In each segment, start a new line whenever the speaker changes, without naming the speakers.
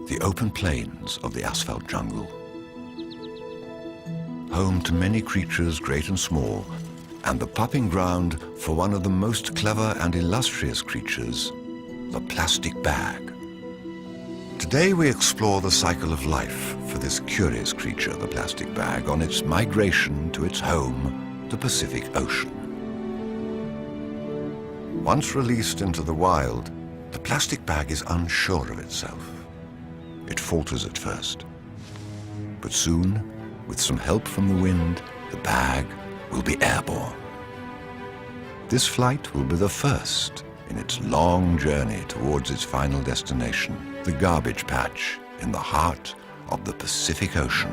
the open plains of the asphalt jungle. Home to many creatures great and small, and the pupping ground for one of the most clever and illustrious creatures, the plastic bag. Today we explore the cycle of life for this curious creature, the plastic bag, on its migration to its home, the Pacific Ocean. Once released into the wild, the plastic bag is unsure of itself. It falters at first. But soon, with some help from the wind, the bag will be airborne. This flight will be the first in its long journey towards its final destination, the garbage patch in the heart of the Pacific Ocean.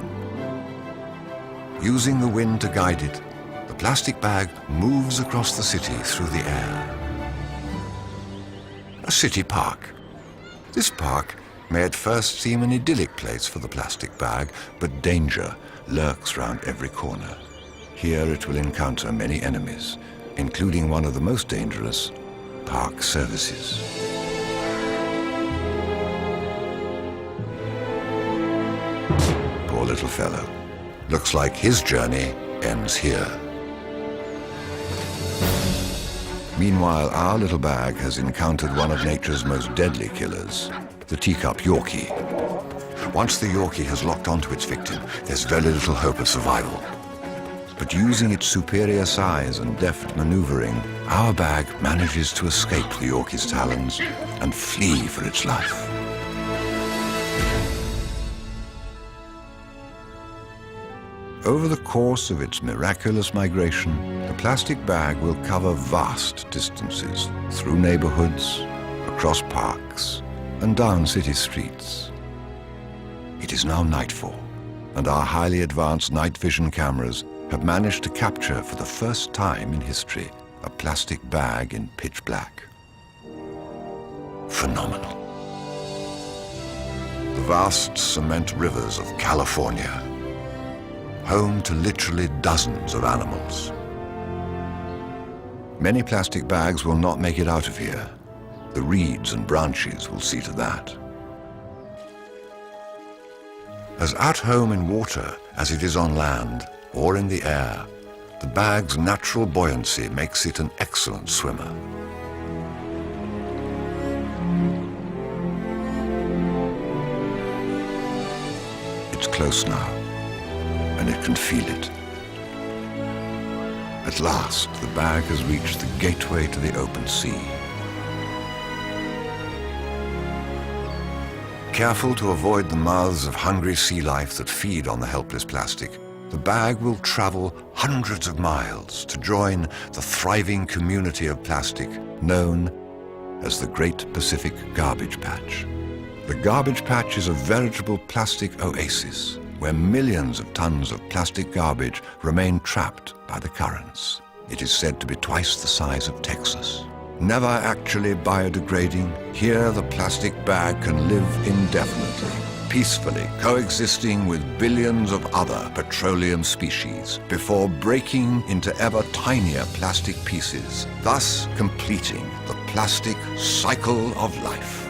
Using the wind to guide it, the plastic bag moves across the city through the air. A city park. This park may at first seem an idyllic place for the plastic bag, but danger lurks round every corner. Here it will encounter many enemies, including one of the most dangerous, park services. Poor little fellow. Looks like his journey ends here. Meanwhile, our little bag has encountered one of nature's most deadly killers, the teacup Yorkie. Once the Yorkie has locked onto its victim, there's very little hope of survival. But using its superior size and deft maneuvering, our bag manages to escape the Yorkie's talons and flee for its life. Over the course of its miraculous migration, the plastic bag will cover vast distances through neighborhoods, across parks, and down city streets. It is now nightfall, and our highly advanced night vision cameras have managed to capture for the first time in history a plastic bag in pitch black. Phenomenal. The vast cement rivers of California, home to literally dozens of animals. Many plastic bags will not make it out of here. The reeds and branches will see to that. As at home in water as it is on land or in the air, the bag's natural buoyancy makes it an excellent swimmer. It's close now, and it can feel it. At last, the bag has reached the gateway to the open sea. Careful to avoid the mouths of hungry sea life that feed on the helpless plastic, the bag will travel hundreds of miles to join the thriving community of plastic known as the Great Pacific Garbage Patch. The garbage patch is a veritable plastic oasis where millions of tons of plastic garbage remain trapped by the currents. It is said to be twice the size of Texas. Never actually biodegrading, here the plastic bag can live indefinitely, peacefully coexisting with billions of other petroleum species before breaking into ever tinier plastic pieces, thus completing the plastic cycle of life.